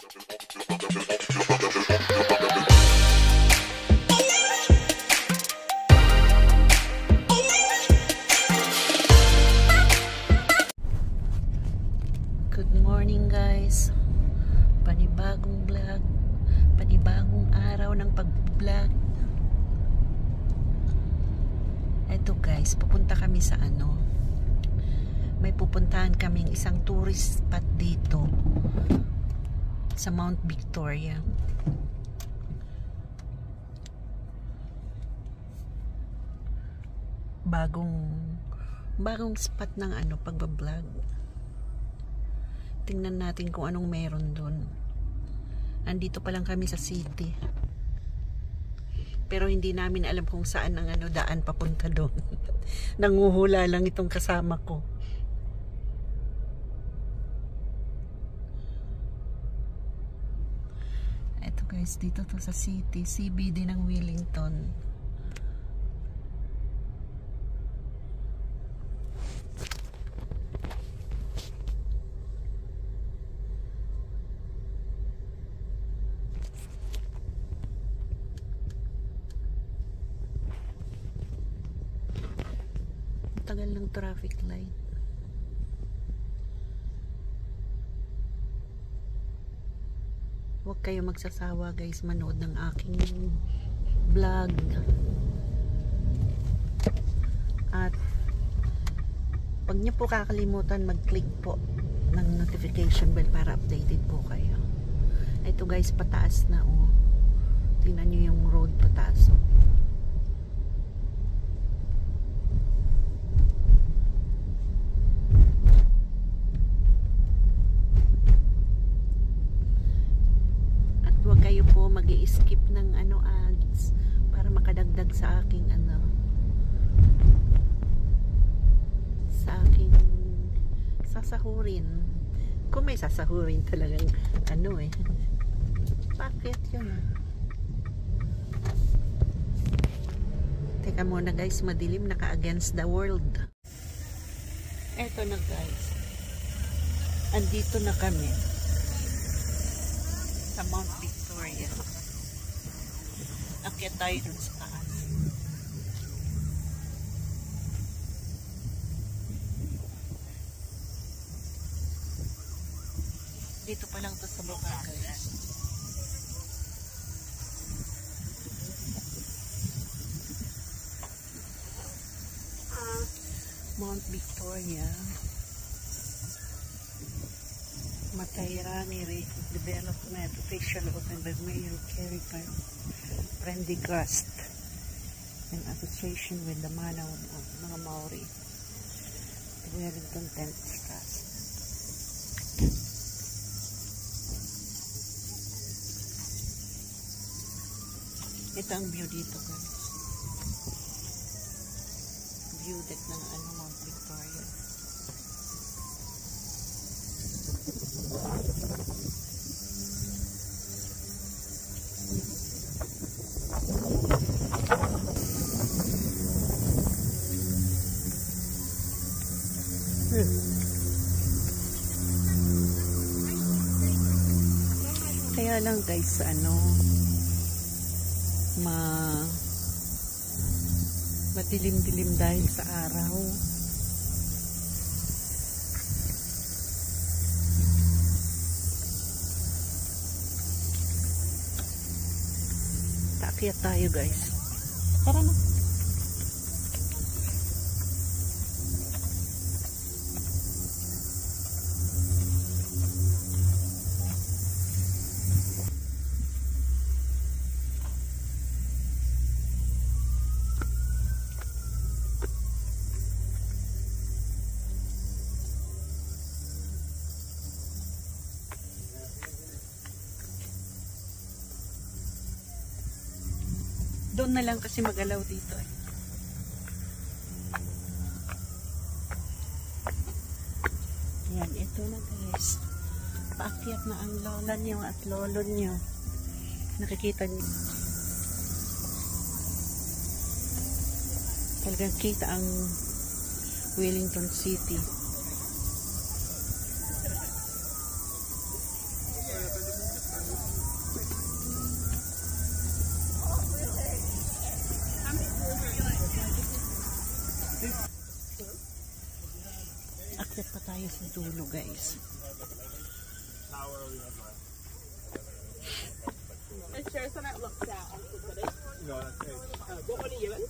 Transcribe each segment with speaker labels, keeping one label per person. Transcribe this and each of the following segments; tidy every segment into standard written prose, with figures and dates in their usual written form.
Speaker 1: Good morning guys. Panibagong vlog, panibagong araw ng pag-vlog. Eto guys, pupunta kami sa may pupuntahan kaming isang tourist spot dito sa Mount Victoria. Bagong spot ng pagbablog. Tingnan natin kung anong meron dun. Andito pa lang kami sa city. Pero hindi namin alam kung saan ang daan papunta doon. Nanguhula lang itong kasama ko. Eto guys, dito to sa city, CBD ng Wellington. Tagal ng traffic light. Huwag kayo magsasawa guys manood ng aking vlog. At pag niyo po kakalimutan mag-click po ng notification bell para updated po kayo. Ito guys, pataas na tingnan nyo yung road pataas kayo po mag-i-skip ng ads para makadagdag sa aking sasahurin, kung may sasahurin talagang bakit yun teka muna guys, madilim, naka against the world. Eto na guys, andito na kami sa Mount Victoria. Akyat tayo dun sa taas. Dito pa lang to sa baba guys. Mount Victoria, Matairani Development official opened by Mayor Kerry Prendergast in association with the Manaw mga Maori, the Wellington Tent Trust. Ito ang view dito guys. View deck ng Mount Victoria. Kaya lang guys, madilim-dilim dahil sa araw. Taakyat tayo guys. Tara na. Doon na lang kasi magalaw dito Yan, ito na guys. Paakyat na ang lola niyo at lolo niyo. Nakikita niyo. Talagang kita ang Wellington City. Dulo guys.
Speaker 2: Let's show us how it looks out on somebody. No, what one are you in?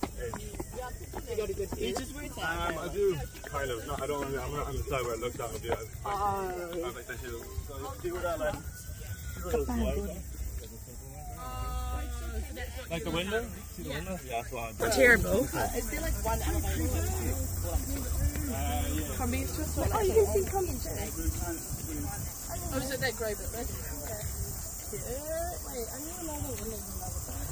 Speaker 2: Yeah, you got a good view. Just where it's at.
Speaker 3: I do kind of. No, I don't. I'm not on the side where it looks out of you. Like the window? See the window? Yeah, that's what I do.
Speaker 2: Terrible. Is there like one elevator? Combi's just what? Oh, you can see Combi. Oh, is it that grey bit there? Wait, I know a lot of windows on the other side.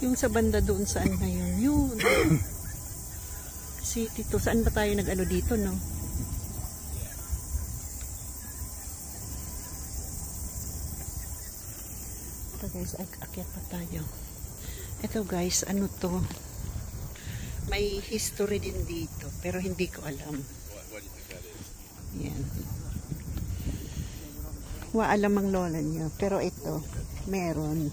Speaker 1: Yung sa banda doon saan na yun? City to. Saan ba tayo nag-ano dito, no? Ito guys, akyat pa tayo. Ito guys, ano to? May history din dito, pero hindi ko alam. Yan. Alam ang lola niya, pero ito, meron.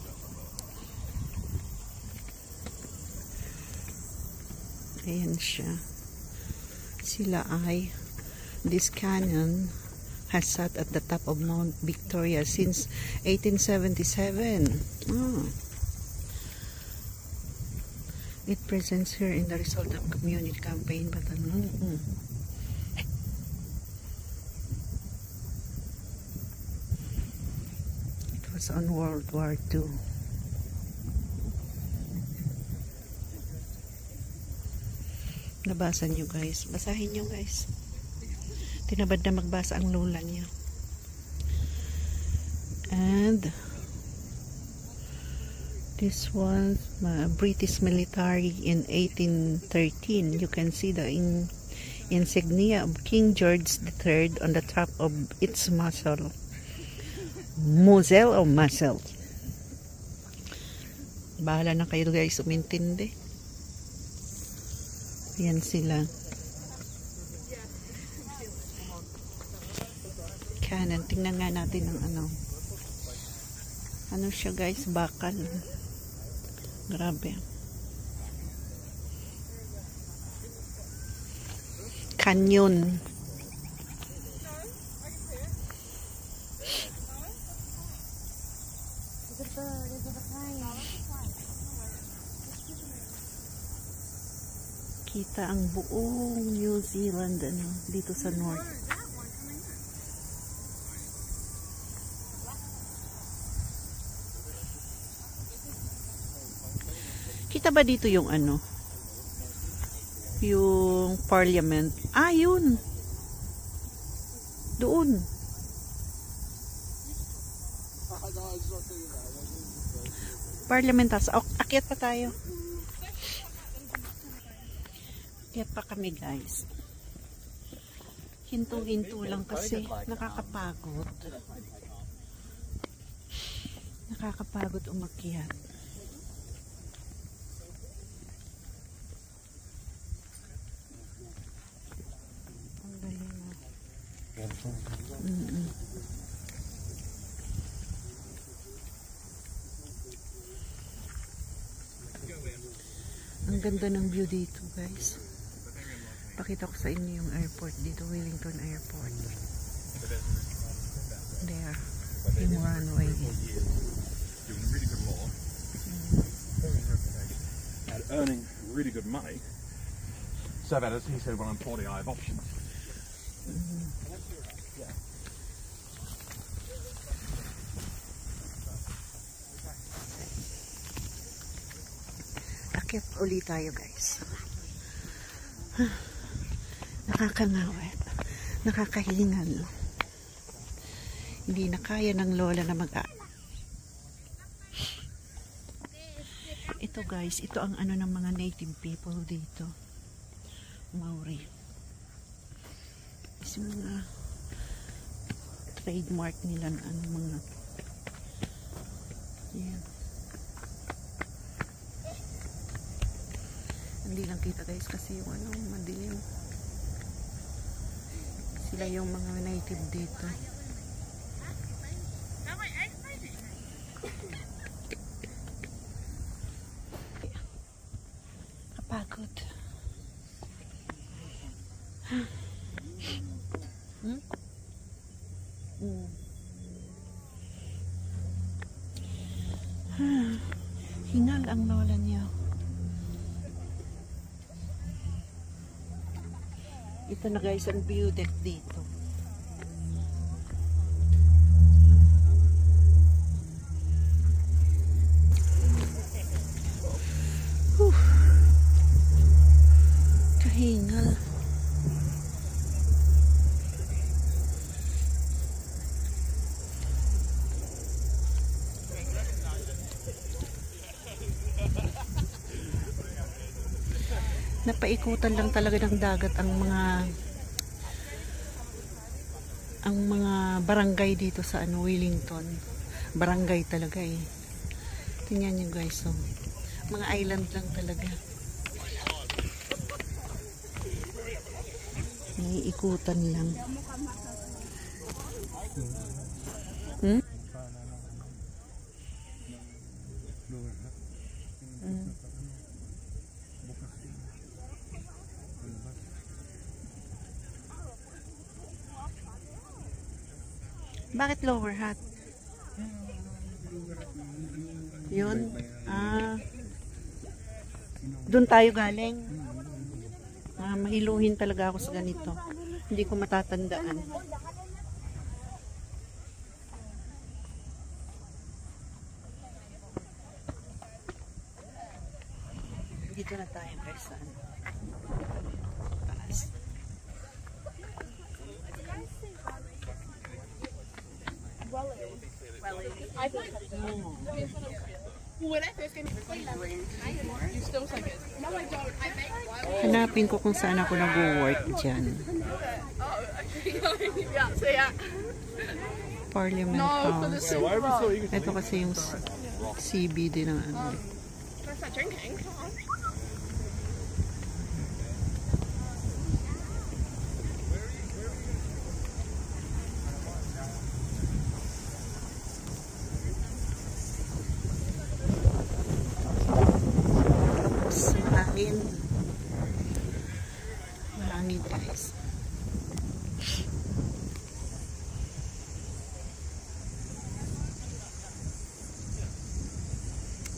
Speaker 1: Ayan siya. Sila ay, this cannon has sat at the top of Mount Victoria since 1877. Oh. It presents her in the result of community campaign, but it was on World War II. Nabasa nyo guys. Basahin nyo guys. Tinabad na magbasa ang lola niya. And this was British military in 1813. You can see the insignia of King George III on the top of its muzzle. Muzzle o muzzle? Bahala na kayo guys umintindi. Yan sila. Cannon. Tingnan nga natin ang ano. Ano siya guys? Bakal. Grabe. Canyon. Kita ang buong New Zealand ano, dito sa north. Kita ba dito yung ano? Yung parliament. Ah, yun. Doon. Parliament house. Akyat pa tayo. Akyat pa kami guys. Hinto-hinto lang kasi nakakapagod. Nakakapagod umakyat. Ang ganda ng view dito guys. Pakita ko sa inyo yung airport dito, Wellington Airport. There, yung runway.
Speaker 3: And earning really good money. So that as he said, when I'm 40 I have options.
Speaker 1: Akyat ulit tayo guys. Nakakangawit. Nakakahingal. Hindi na kaya ng lola na Ito guys, ito ang ano ng mga native people dito. Maori. Is mga trademark nila na ano mga yan. Hindi lang kita guys kasi yung ano madilim. Sila yung mga native dito. Hmm? Hingal ang lola niya. Ito na guys ang view deck dito. Kahingal. Napaikutan lang talaga ng dagat ang mga barangay dito sa Wellington. Barangay talaga eh. Tingnan nyo guys, oh. Mga island lang talaga. Naiikutan lang. Hmm? Bakit lower hat? Yun? Doon tayo galing. Mahiluhin talaga ako sa ganito. Hindi ko matatandaan. Dito na tayo guys sa taas.
Speaker 2: When I first came here, you still say it. No, I don't. I make one.
Speaker 1: Hanapin ko kung saan ako nag-work dyan.
Speaker 2: Yeah, so yeah.
Speaker 1: Parliament
Speaker 2: No, for the
Speaker 1: House.
Speaker 2: super rock.
Speaker 1: Ito kasi yung CBD ng ano.
Speaker 2: Can I start drinking? Come on.
Speaker 1: Mahangin guys.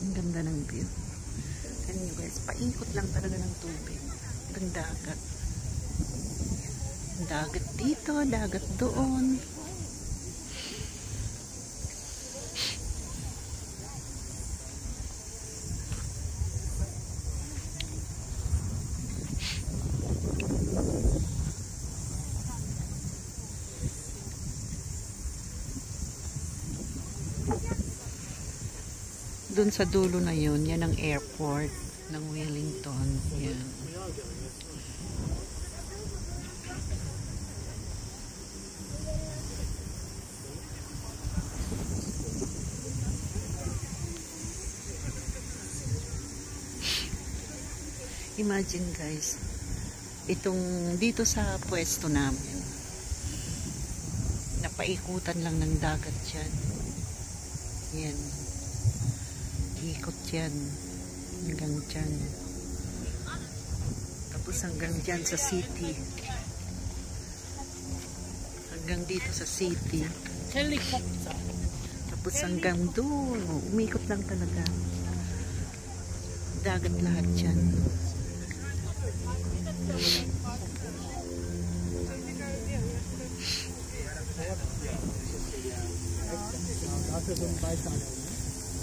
Speaker 1: Ang ganda ng view. Tignan nyo guys, paikot lang talaga ng tubig. Ang dagat. Dagat dito, dagat doon. Doon sa dulo na yun, yan ang airport ng Wellington. Yan. Imagine guys, itong dito sa pwesto namin, napaikutan lang ng dagat yan. Yan. Ikot yan hanggang dyan, tapos hanggang dyan sa city, hanggang dito sa city,
Speaker 2: Helicopter.
Speaker 1: tapos hanggang doon. Umikot lang talaga, dagat lahat dyan.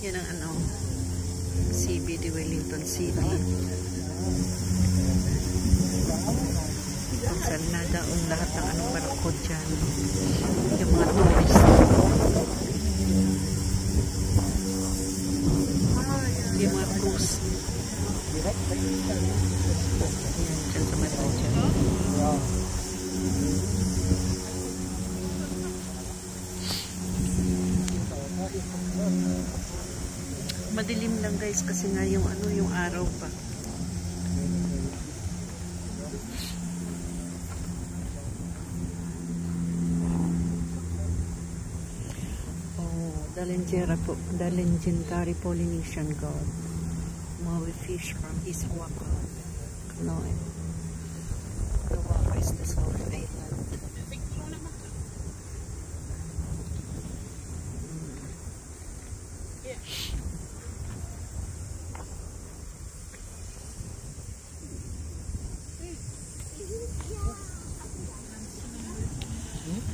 Speaker 1: Yan ang ano, CBD Wellington City. Kung saan nadaon lahat ng anong barko dyan. Yung mga tourist. Yung mga cruise. Yan, dyan sa mata dyan. Madilim lang guys kasi nga yung ano, yung araw pa. Oh, the legendary Polynesian god. Maui fish from Isawaka. No, the water is the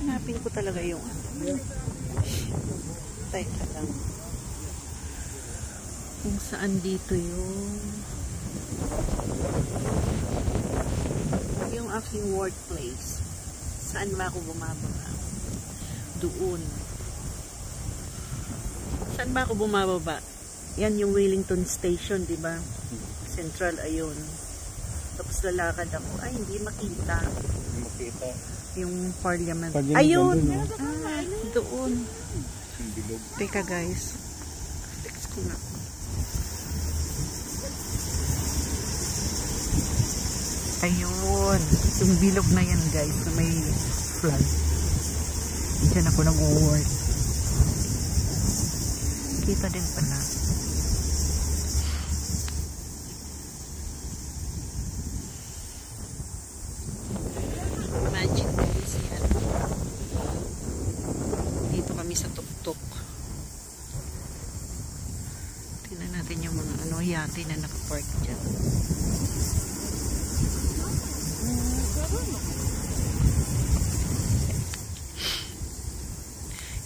Speaker 1: Hanapin ko talaga yung teka lang. Kung saan dito yung aking workplace. Saan ba ako bumababa? Doon. Saan ba ako bumababa? Yan yung Wellington Station, di ba? Central, ayun. Tapos lalakad ako. Ay, hindi makita.
Speaker 4: Hindi makita.
Speaker 1: Yung Parliament.
Speaker 4: Ayun!
Speaker 1: Doon.
Speaker 4: Yung bilog.
Speaker 1: Teka guys. Fix ko na. Ayun. Yung bilog na yan guys. Na may flag. Diyan ako nag-work. Kita din pala. Magic guys yan. Dito kami sa tuktok. Tingnan natin yung mga yate na nakapark dyan.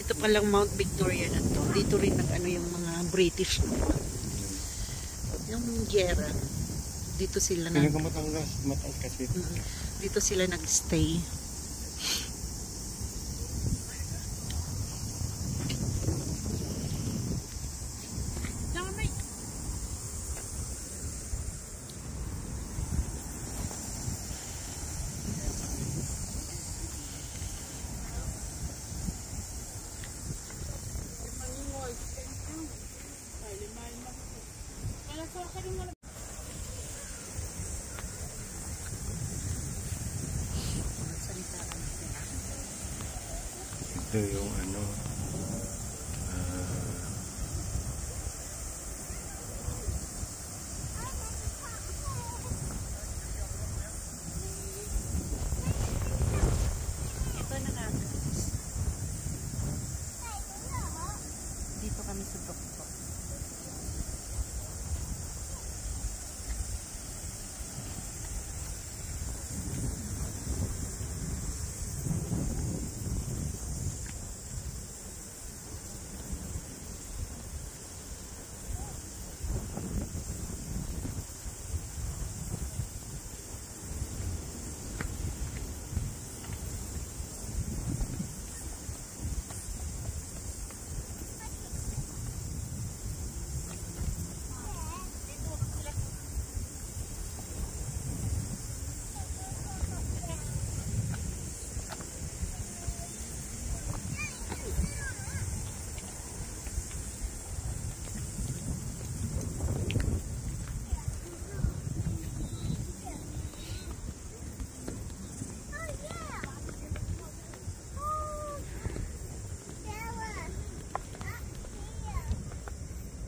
Speaker 1: Ito palang Mount Victoria na to. Dito rin yung mga British yung gera. Dito sila
Speaker 4: mataas kasi.
Speaker 1: Dito sila nag-stay.
Speaker 4: Ito yung
Speaker 1: Ito na nga. Dito kami sa tuktok.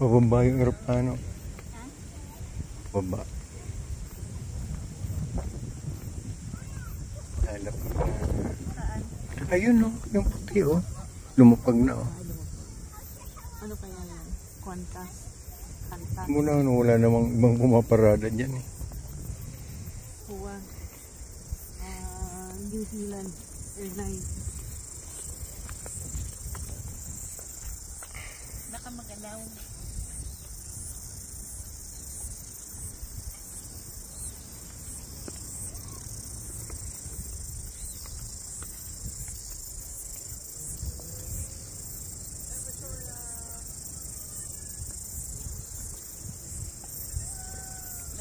Speaker 4: pababa yung aeroplano. Baba. Halap na. Ayun yung puti lumapag na
Speaker 1: Ano kaya yan? Qantas. Qantas.
Speaker 4: Muna wala namang ibang pumaparada dyan
Speaker 1: Kuwa. New Zealand Airlines. Baka magalaw.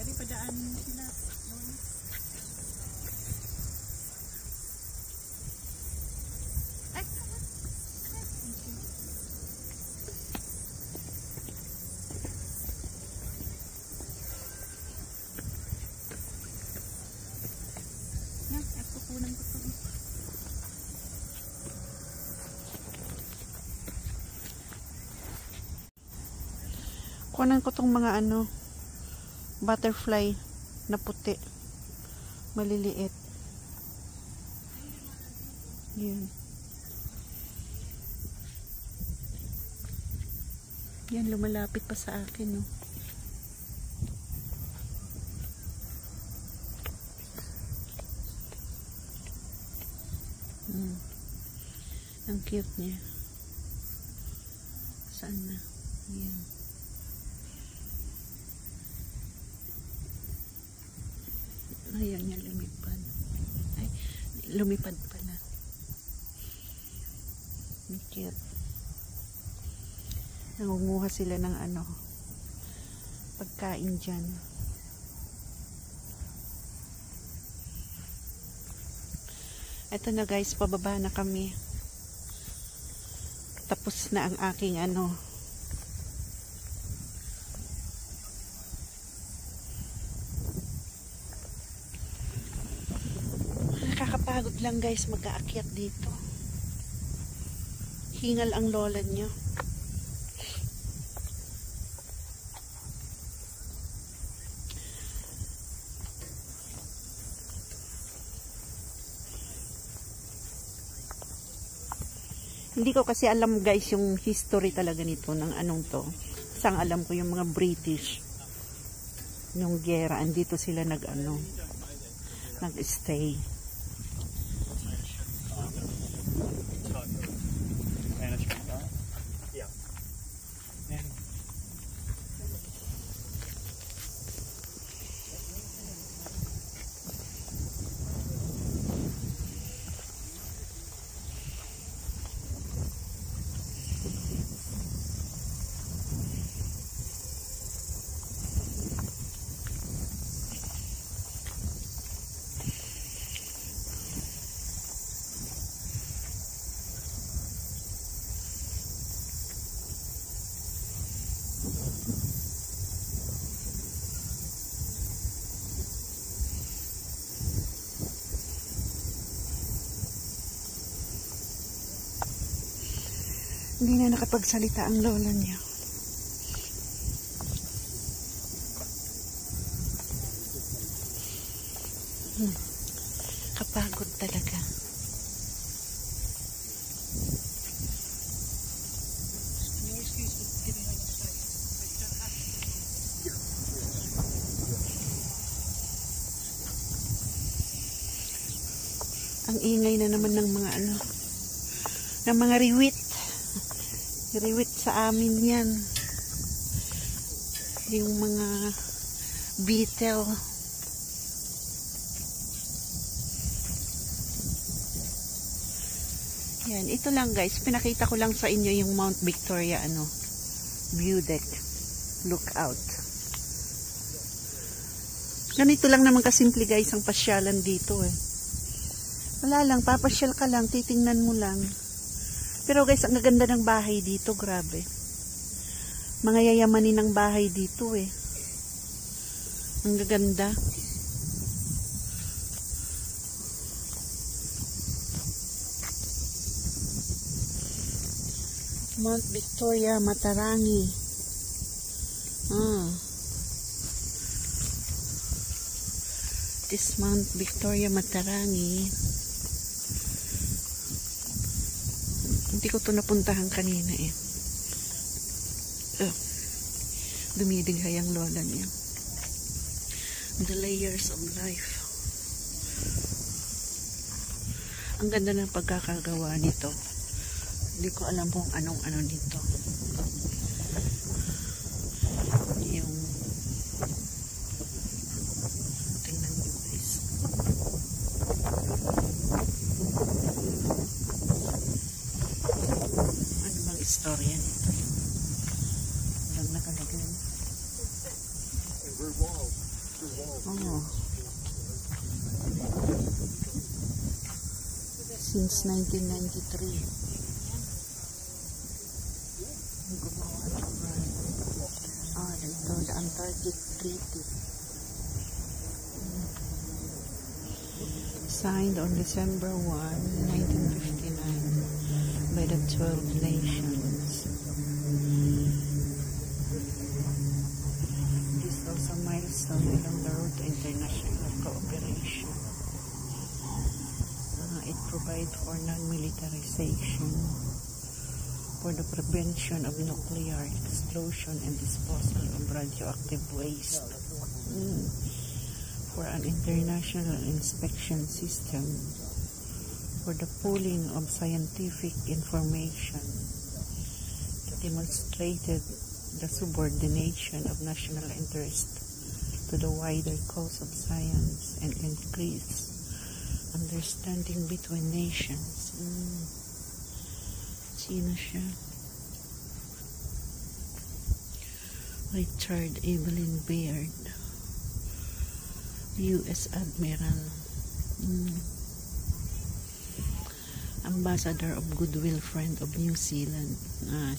Speaker 1: Dari padaan sila. Kukunan ko to. Kunan ko tong mga butterfly na puti. Maliliit. Yan. Yan, lumalapit pa sa akin, Ang cute niya. Saan na? Ayan. Ayan niya, lumipad. Ay, lumipad pala. Ang cute. Nangunguha sila ng ano, pagkain dyan. Ito na guys, pababa na kami. Tapos na ang aking ano. Nakakapagod lang guys mag-aakyat dito. Hingal ang lola niyo. Hindi ko kasi alam guys yung history talaga nito ng anong to. Sang alam ko yung mga British yung gera, andito sila nag-ano, nag-stay. Hindi na nakapagsalita ang lola niya. Kapagod talaga. Ang ingay na naman ng mga ano, ng mga riwit. Riwit sa amin yan. Yung mga beetle. Yan, ito lang guys. Pinakita ko lang sa inyo yung Mount Victoria view deck. Lookout. Ganito lang naman kasimple guys ang pasyalan dito eh. Wala lang, papasyal ka lang, titingnan mo lang. Pero guys, ang gaganda ng bahay dito, grabe. Mga yayamanin ng bahay dito eh. Ang gaganda. Mount Victoria, Matarangi. This Mount Victoria, Matarangi. Hindi ko to napuntahan kanina eh. Dumidighay ang lola niya. The layers of life. Ang ganda ng pagkakagawa nito. Hindi ko alam kung anong-ano dito. Yung tingnan nyo guys. Ano bang istorya nito? Walang nakalagay. Oh. Since 1993. Ito, the Antarctic Treaty. Signed on December 1, 1959 by the 12 nations. This is also a milestone along the road to international cooperation. It provides for non-militarization, for the prevention of nuclear explosion and disposal of radioactive waste, for an international inspection system for the pooling of scientific information that demonstrated the subordination of national interest to the wider cause of science and increase understanding between nations. Sino siya? Richard Evelyn Baird, U.S. Admiral, Ambassador of Goodwill Friend of New Zealand.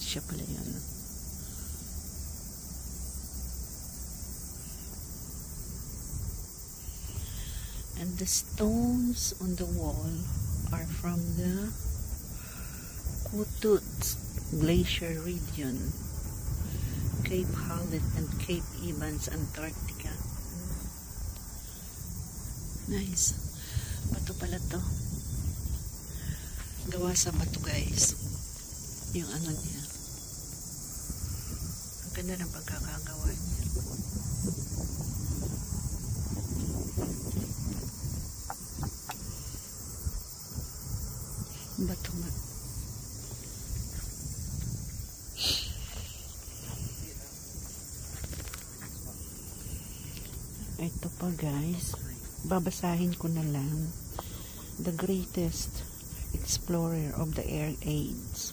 Speaker 1: Siya pala yun. And the stones on the wall are from the Kutuz Glacier region, Cape Howlett and Cape Evans, Antarctica. Nice. Bato pala to. Gawa sa bato, guys. Yung ano niya. Ang ganda ng pagkakagawa niya. Bato nga. Ito pa, guys. Babasahin ko na lang. The greatest explorer of the air age,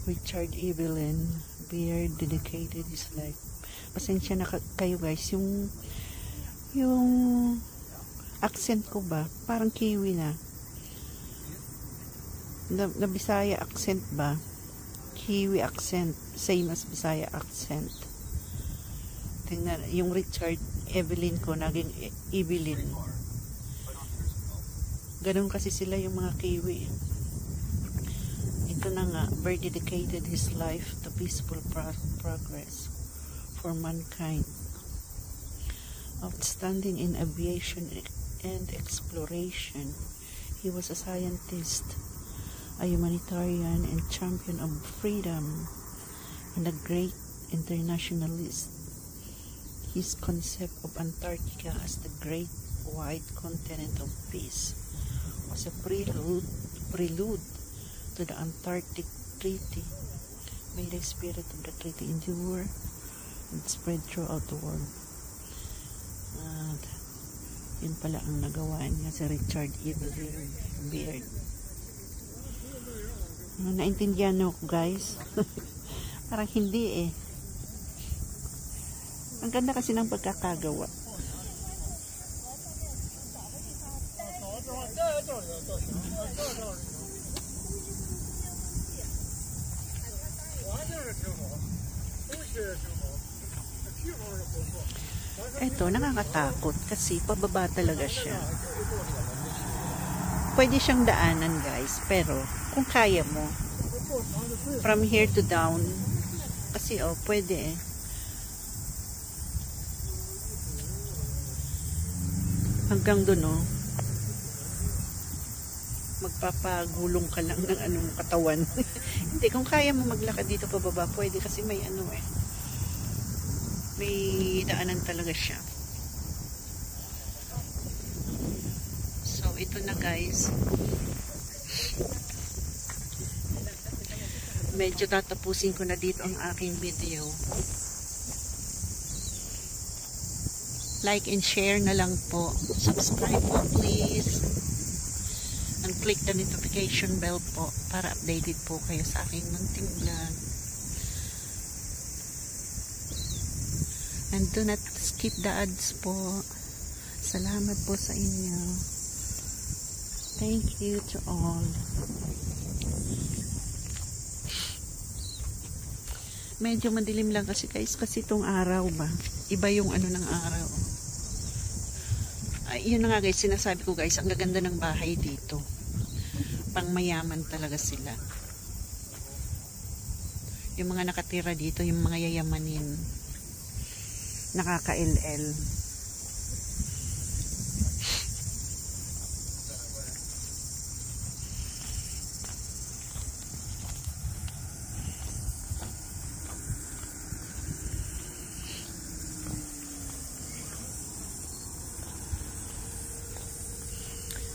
Speaker 1: Richard Evelyn Baird, dedicated his life. Pasensya na kayo, guys. Yung accent ko ba? Parang Kiwi na Bisaya accent ba? Kiwi accent. Same as Bisaya accent. Tingnan, yung Richard Evelyn ko naging Evelyn. Ganun kasi sila yung mga Kiwi. Ito na nga, Baird dedicated his life to peaceful progress for mankind. Outstanding in aviation and exploration, he was a scientist, a humanitarian and champion of freedom, and a great internationalist. His concept of Antarctica as the great white continent of peace was a prelude to the Antarctic Treaty. May the spirit of the treaty endure and spread throughout the world. At yun pala ang nagawa niya si Richard Evelyn Baird. Naintindihan niyo ako, guys? Parang hindi eh. Ang ganda kasi ng pagkakagawa. Ito, nakakatakot kasi pababa talaga siya. Pwede siyang daanan, guys, pero kung kaya mo from here to down, kasi pwede eh. Hanggang doon, magpapagulong ka lang ng anong katawan. Hindi, kung kaya mo maglakad dito pababa, pwede kasi may may daanan talaga siya. So, ito na, guys. Medyo tatapusin ko na dito ang aking video. Like and share na lang po. Subscribe po, please. And click the notification bell po para updated po kayo sa aking munting vlog. And do not skip the ads po. Salamat po sa inyo. Thank you to all. Medyo madilim lang kasi, guys, kasi itong araw ba, iba yung ng araw. Ay, yun na nga, guys, sinasabi ko, guys, ang gaganda ng bahay dito. Pang mayaman talaga sila. Yung mga nakatira dito, yung mga yayamanin, nakaka-LL.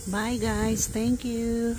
Speaker 1: Bye guys. Thank you.